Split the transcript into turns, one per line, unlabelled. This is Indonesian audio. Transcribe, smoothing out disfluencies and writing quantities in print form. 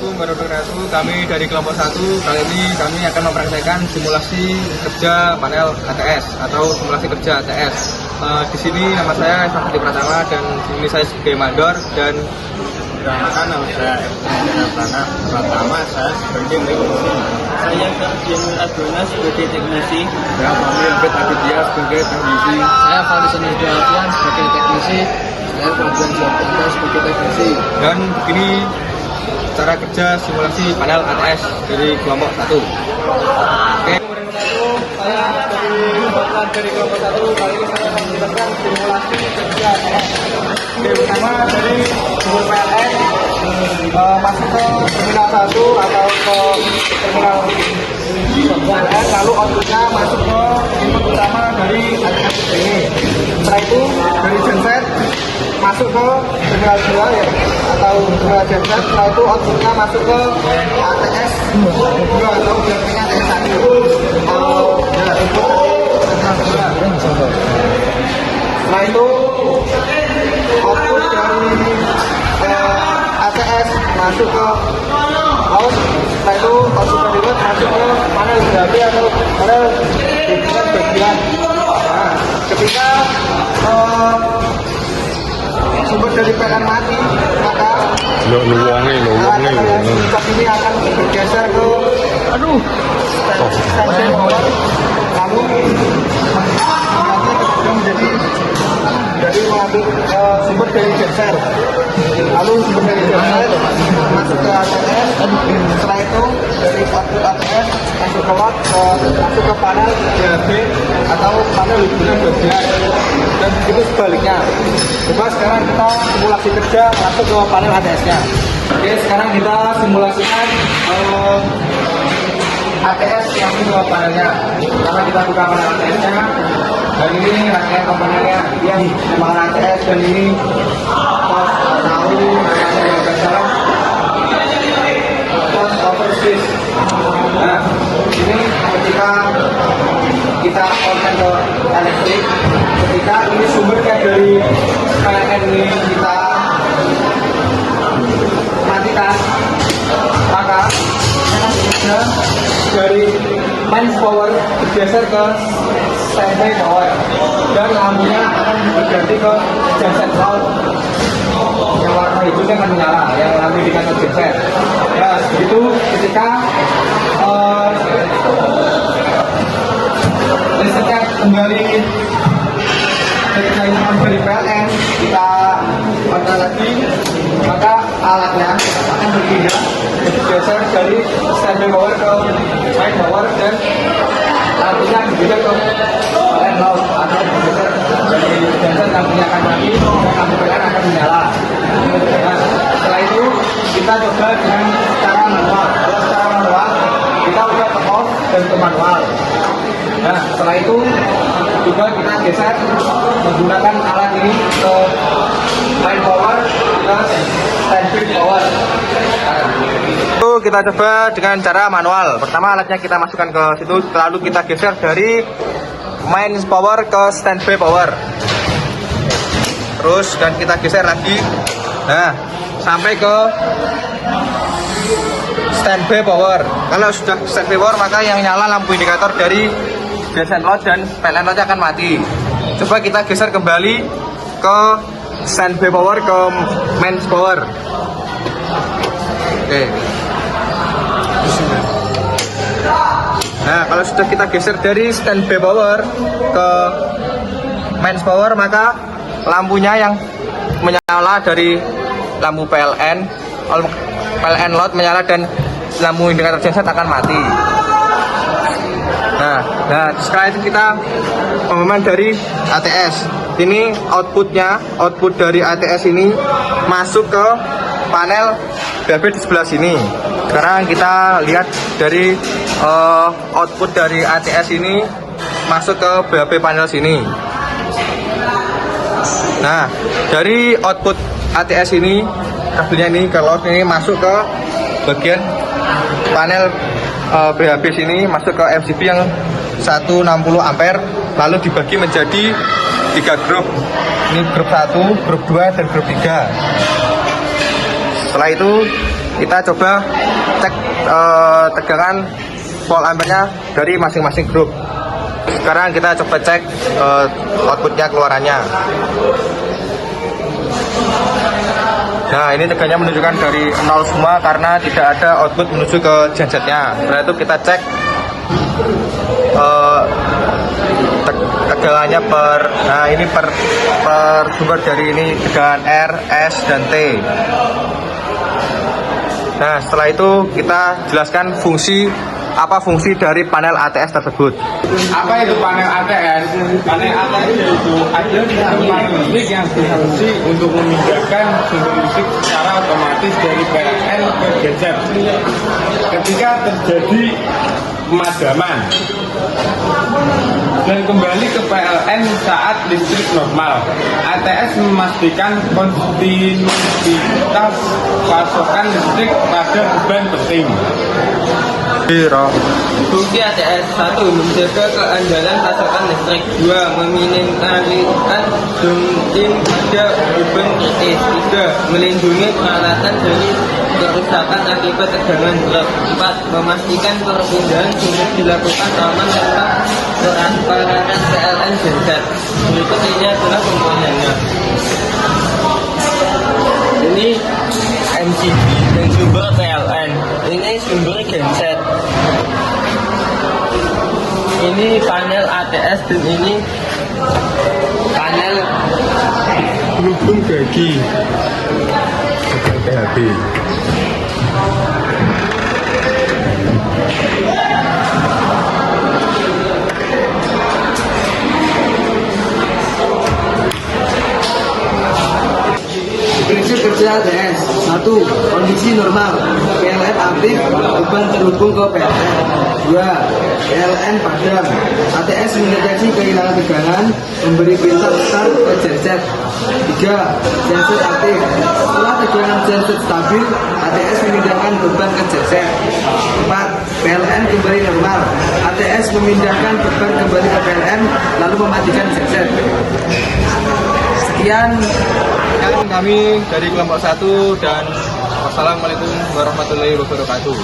Assalamualaikum warahmatullahi wabarakatuh. Kami dari kelompok 1. Kali ini kami akan mempraktekkan simulasi kerja panel ATS atau simulasi kerja ATS. Di sini nama saya Sakti Pratama dan di sini saya sebagai mandor dan
Perkenalkan, nama saya Pratama, saya sebagai teknisi.
Saya Kak Jenur Adona sebagai teknisi.
Saya Fahmi Abed Aditya sebagai teknisi.
Saya Falisson Alfian sebagai teknisi. Saya Fabian Jopanda sebagai teknisi.
dan begini cara kerja simulasi panel ATS dari kelompok 1. Oke. Saya dari kelompok 1 kali ini saya akan menjelaskan simulasi kerja ATS. Oke, pertama dari sumber PLN masuk ke terminal 1 atau ke terminal PLN, lalu outputnya masuk ke input utama dari ATS ini. Setelah itu dari genset masuk ke terminal 2 ya, atau terminal genset. Setelah itu outputnya masuk ke ATS 2 atau biasanya ATS 1 atau ya input dari terminal 2. Setelah itu output dari ATS masuk ke load. Setelah itu output dari load masuk ke panel BHP atau panel bimbingan bagian. Nah, ketika sumber dari PLN mati, maka alat ini akan bergeser ke standby power, lalu menjadi mengambil sumber dari genser, lalu sumber dari genser masuk ke ATS. Setelah itu dari output ATS masuk ke load, masuk ke panel BHP atau panel hubungan bagian, dan begitu sebaliknya. Coba sekarang kita simulasi kerja masuk ke panel ATS-nya. Oke, sekarang kita simulasikan ATS yang ke panelnya. Pertama kita buka panel ATS-nya. Dan ini rangkaian komponennya yang menggunakan ATS, dan ini pos tahu yang berjalan pos overswitch. Nah, ini ketika kita on-kan ke elektrik, ketika ini sumbernya dari PLN ini kita matikan, maka dari mains power bergeser ke standby power dan lampunya akan berganti ke genset load. Yang warna hijaunya akan menyala, yang lampu indikator genset. Nah, begitu ketika listriknya kembali dari PLN, kita on lagi, maka alatnya akan berpindah bergeser dari standby power ke main power dan lampunya juga ke PLN load atau bergeser dari genset, lampunya akan mati dan lampu PLN akan menyala. Nah, setelah itu kita coba dengan cara manual. Kalau secara manual kita udah ke off dan ke manual. Nah, setelah itu juga kita geser menggunakan alat ini ke main power ke standby power. Itu kita coba dengan cara manual. Pertama alatnya kita masukkan ke situ, lalu kita geser dari main power ke standby power. Terus dan kita geser lagi. Nah, sampai ke standby power. Kalau sudah standby power, maka yang nyala lampu indikator dari genset load dan PLN load akan mati. Coba kita geser kembali ke standby power ke mains power. Oke. Nah, kalau sudah kita geser dari standby power ke mains power, maka lampunya yang menyala dari lampu PLN load menyala dan lampu indikator genset akan mati. Nah, setelah itu kita pemahaman dari ATS. Ini output dari ATS ini masuk ke panel BHP di sebelah sini. Sekarang kita lihat dari output dari ATS ini masuk ke BHP panel sini. Nah, dari output ATS ini kabelnya ini kalau ini masuk ke bagian panel BHP sini, masuk ke MCB yang 160 ampere, lalu dibagi menjadi 3 grup. Ini grup 1, grup 2, dan grup 3. Setelah itu kita coba cek tegangan volt ampere-nya dari masing-masing grup. Sekarang kita coba cek outputnya, keluarannya. Nah, ini tegangannya menunjukkan dari 0 semua karena tidak ada output menuju ke gensetnya. Setelah itu kita cek tegangannya nah ini per sumber dari ini tegangan R, S, dan T. Nah, setelah itu kita jelaskan fungsi dari panel ATS tersebut.
Apa itu panel ATS? Panel ATS yaitu ada sistem listrik yang berfungsi untuk memindahkan sumber listrik secara otomatis dari PLN ke genset. Ketika terjadi pemadaman dan kembali ke PLN saat listrik normal, ATS memastikan kontinuitas pasokan listrik pada beban penting.
Fungsi ATS 1. Menjaga keandalan pasokan listrik. 2. Meminimaliskan jumlah pada beban kritis. 3. Melindungi peralatan dari kerusakan akibat tegangan drop. 4. Memastikan perpindahan sumber dilakukan aman tanpa transparan PLN genset. Berikut ini adalah komponennya. Ini MCB dan sumber PLN. Ini sumber genset. Ini panel ATS dan ini panel
Berhubung bagi PHB.
Prinsip kerja ATS. 1. Kondisi normal, PLN aktif, beban terhubung ke PLN. 2. PLN padam, ATS mendeteksi kehilangan tegangan, memberi perintah start ke genset. 3. Genset aktif, setelah tegangan genset stabil, ATS memindahkan beban ke genset. 4. PLN kembali normal, ATS memindahkan beban kembali ke PLN lalu mematikan genset. Sekian
Kami dari kelompok 1 dan wassalamualaikum warahmatullahi wabarakatuh.